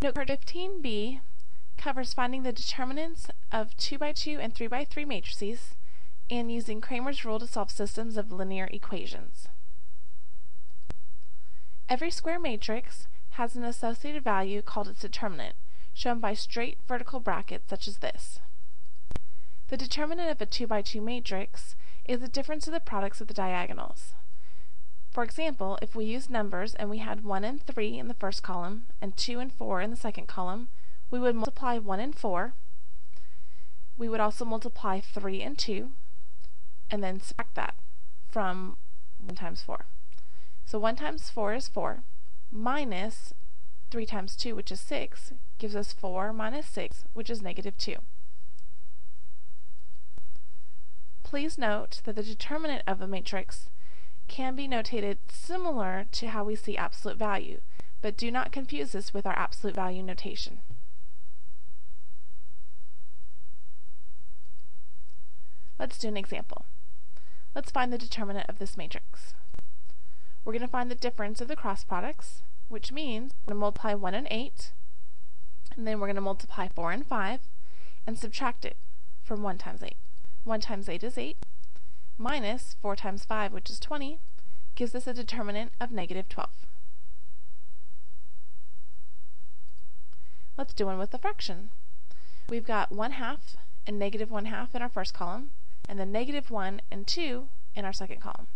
Note card 15b covers finding the determinants of 2x2 and 3x3 matrices and using Cramer's rule to solve systems of linear equations. Every square matrix has an associated value called its determinant, shown by straight vertical brackets such as this. The determinant of a 2x2 matrix is the difference of the products of the diagonals. For example, if we use numbers and we had 1 and 3 in the first column and 2 and 4 in the second column, we would multiply 1 and 4. We would also multiply 3 and 2 and then subtract that from 1 times 4. So 1 times 4 is 4 minus 3 times 2, which is 6, gives us 4 minus 6, which is negative 2. Please note that the determinant of a matrix can be notated similar to how we see absolute value, but do not confuse this with our absolute value notation. Let's do an example. Let's find the determinant of this matrix. We're going to find the difference of the cross products, which means we're going to multiply 1 and 8, and then we're going to multiply 4 and 5, and subtract it from 1 times 8. 1 times 8 is 8, minus 4 times 5, which is 20, gives us a determinant of negative 12. Let's do one with the fraction. We've got 1/2 and negative 1/2 in our first column, and then negative 1 and 2 in our second column.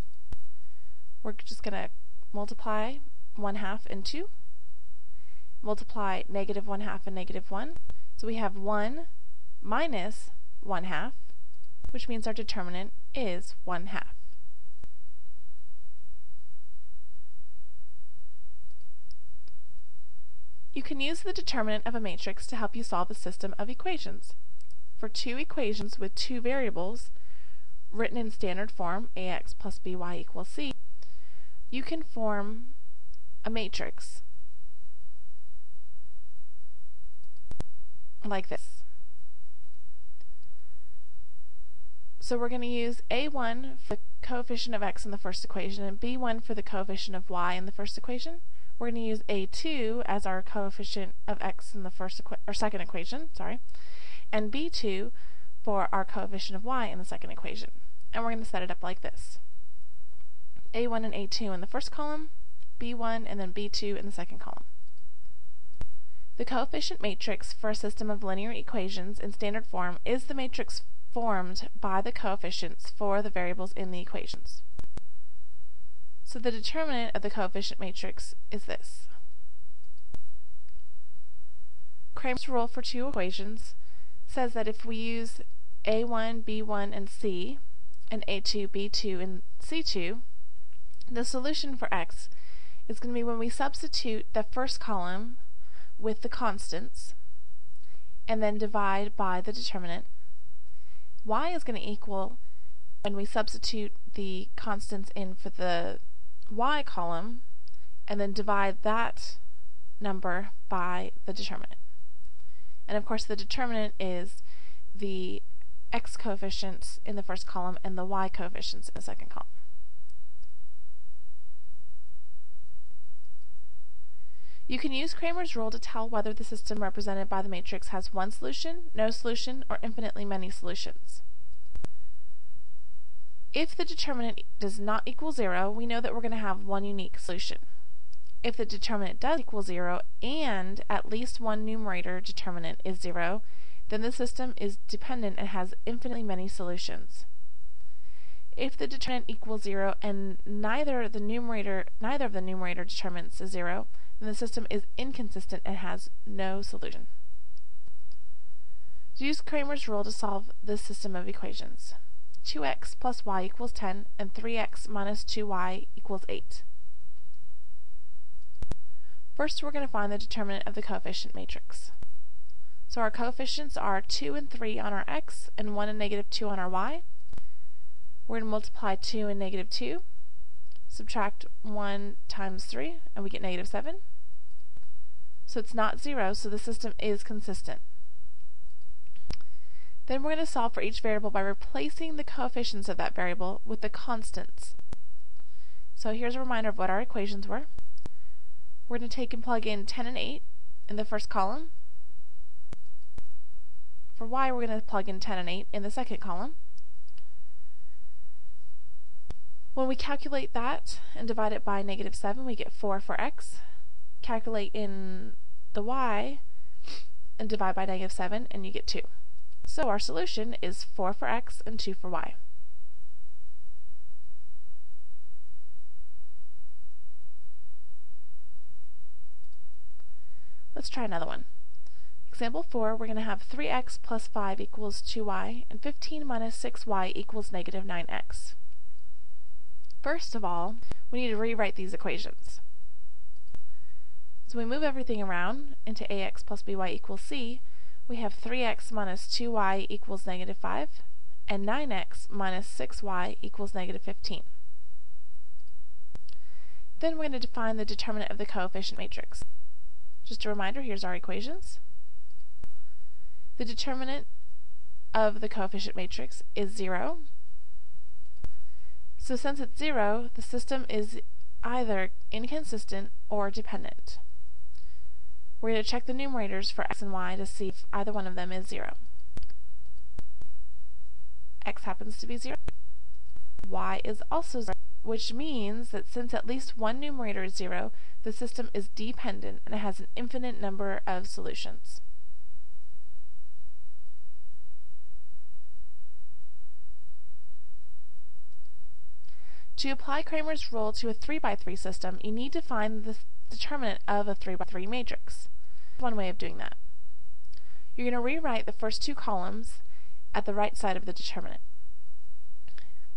We're just going to multiply 1/2 and 2, multiply negative 1/2 and negative 1, so we have 1 minus 1/2, which means our determinant is 1/2. You can use the determinant of a matrix to help you solve a system of equations. For two equations with two variables, written in standard form, ax plus by equals c, you can form a matrix like this. So we're going to use a1 for the coefficient of x in the first equation and b1 for the coefficient of y in the first equation. We're going to use a2 as our coefficient of x in the second equation, and b2 for our coefficient of y in the second equation. And we're going to set it up like this. a1 and a2 in the first column, b1 and then b2 in the second column. The coefficient matrix for a system of linear equations in standard form is the matrix formed by the coefficients for the variables in the equations. So the determinant of the coefficient matrix is this. Cramer's rule for two equations says that if we use a1, b1, and c, and a2, b2, and c2, the solution for x is going to be when we substitute the first column with the constants and then divide by the determinant. Y is going to equal, when we substitute the constants in for the y column and then divide that number by the determinant. And of course the determinant is the x coefficients in the first column and the y coefficients in the second column. You can use Cramer's rule to tell whether the system represented by the matrix has one solution, no solution, or infinitely many solutions. If the determinant does not equal 0, we know that we're going to have one unique solution. If the determinant does equal 0 and at least one numerator determinant is 0, then the system is dependent and has infinitely many solutions. If the determinant equals 0 and neither of the numerator determinants is 0, then the system is inconsistent and has no solution. Use Cramer's rule to solve this system of equations. 2x plus y equals 10 and 3x minus 2y equals 8. First we're going to find the determinant of the coefficient matrix. So our coefficients are 2 and 3 on our x and 1 and negative 2 on our y. We're going to multiply 2 and negative 2, subtract 1 times 3, and we get negative 7. So it's not 0, so the system is consistent. Then we're going to solve for each variable by replacing the coefficients of that variable with the constants. So here's a reminder of what our equations were. We're going to take and plug in 10 and 8 in the first column. For y, we're going to plug in 10 and 8 in the second column. When we calculate that and divide it by -7, we get 4 for x. Calculate in the y and divide by -7, and you get 2. So our solution is 4 for x and 2 for y. Let's try another one. Example 4, we're going to have 3x plus 5 equals 2y, and 15 minus 6y equals -9x. First of all, we need to rewrite these equations. So we move everything around into ax plus by equals c. We have 3x minus 2y equals -5, and 9x minus 6y equals -15. Then we're going to define the determinant of the coefficient matrix. Just a reminder, here's our equations. The determinant of the coefficient matrix is 0. So since it's 0, the system is either inconsistent or dependent. We're going to check the numerators for x and y to see if either one of them is 0. X happens to be 0. Y is also 0, which means that since at least one numerator is 0, the system is dependent and it has an infinite number of solutions. To apply Cramer's rule to a 3x3 system, you need to find the determinant of a 3x3 matrix. One way of doing that. You're going to rewrite the first two columns at the right side of the determinant.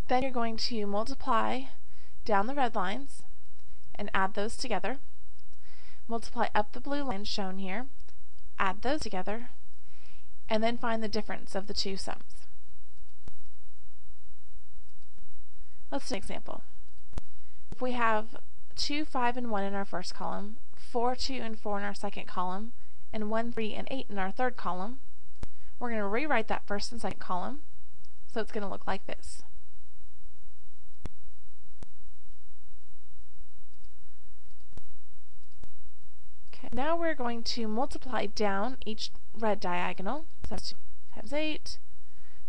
Then you're going to multiply down the red lines and add those together. Multiply up the blue lines shown here, add those together, and then find the difference of the two sums. Let's do an example. If we have 2, 5, and 1 in our first column, 4, 2, and 4 in our second column, and 1, 3, and 8 in our third column, we're going to rewrite that first and second column, so it's going to look like this. Okay, now we're going to multiply down each red diagonal. So that's 2 times 8,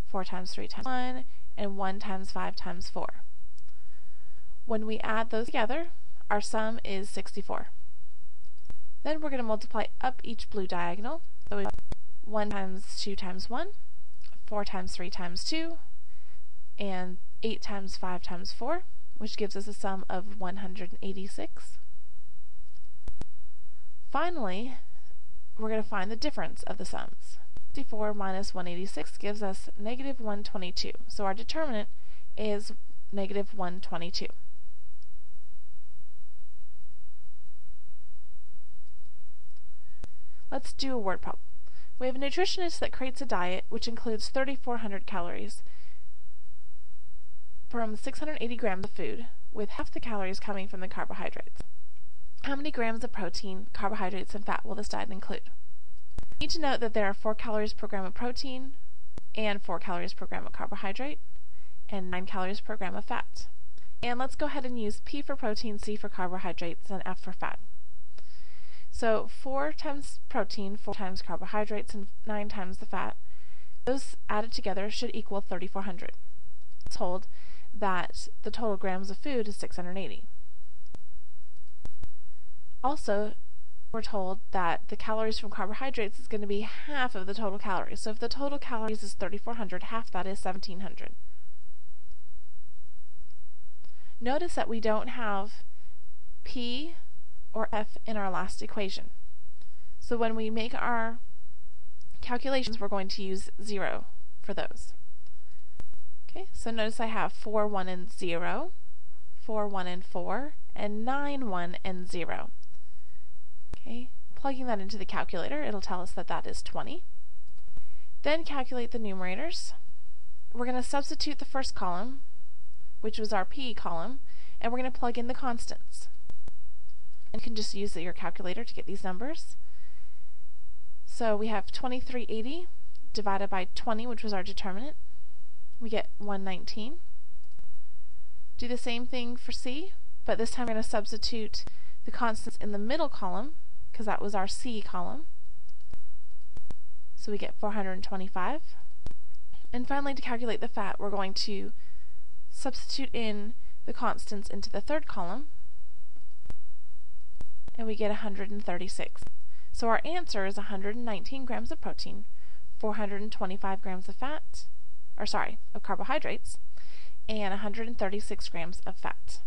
4 times 3 times 1, and 1 times 5 times 4. When we add those together, our sum is 64. Then we're going to multiply up each blue diagonal. So we have 1 times 2 times 1, 4 times 3 times 2, and 8 times 5 times 4, which gives us a sum of 186. Finally, we're going to find the difference of the sums. 64 minus 186 gives us -122. So our determinant is -122. Let's do a word problem. We have a nutritionist that creates a diet which includes 3,400 calories from 680 grams of food, with half the calories coming from the carbohydrates. How many grams of protein, carbohydrates, and fat will this diet include? You need to note that there are 4 calories per gram of protein, and 4 calories per gram of carbohydrate, and 9 calories per gram of fat. And let's go ahead and use P for protein, C for carbohydrates, and F for fat. So 4 times protein, 4 times carbohydrates, and 9 times the fat, those added together should equal 3,400. We're told that the total grams of food is 680. Also, we're told that the calories from carbohydrates is going to be half of the total calories. So if the total calories is 3,400, half that is 1,700. Notice that we don't have P or F in our last equation. So when we make our calculations, we're going to use 0 for those. Okay, so notice I have 4, 1, and 0, 4, 1, and 4, and 9, 1, and 0. Okay, plugging that into the calculator, it'll tell us that that is 20. Then calculate the numerators. We're going to substitute the first column, which was our P column, and we're going to plug in the constants. And you can just use your calculator to get these numbers. So we have 2380 divided by 20, which was our determinant. We get 119. Do the same thing for C, but this time we're going to substitute the constants in the middle column, because that was our C column. So we get 425. And finally, to calculate the fat, we're going to substitute in the constants into the third column, and we get 136. So our answer is 119 grams of protein, 425 grams of fat, of carbohydrates, and 136 grams of fat.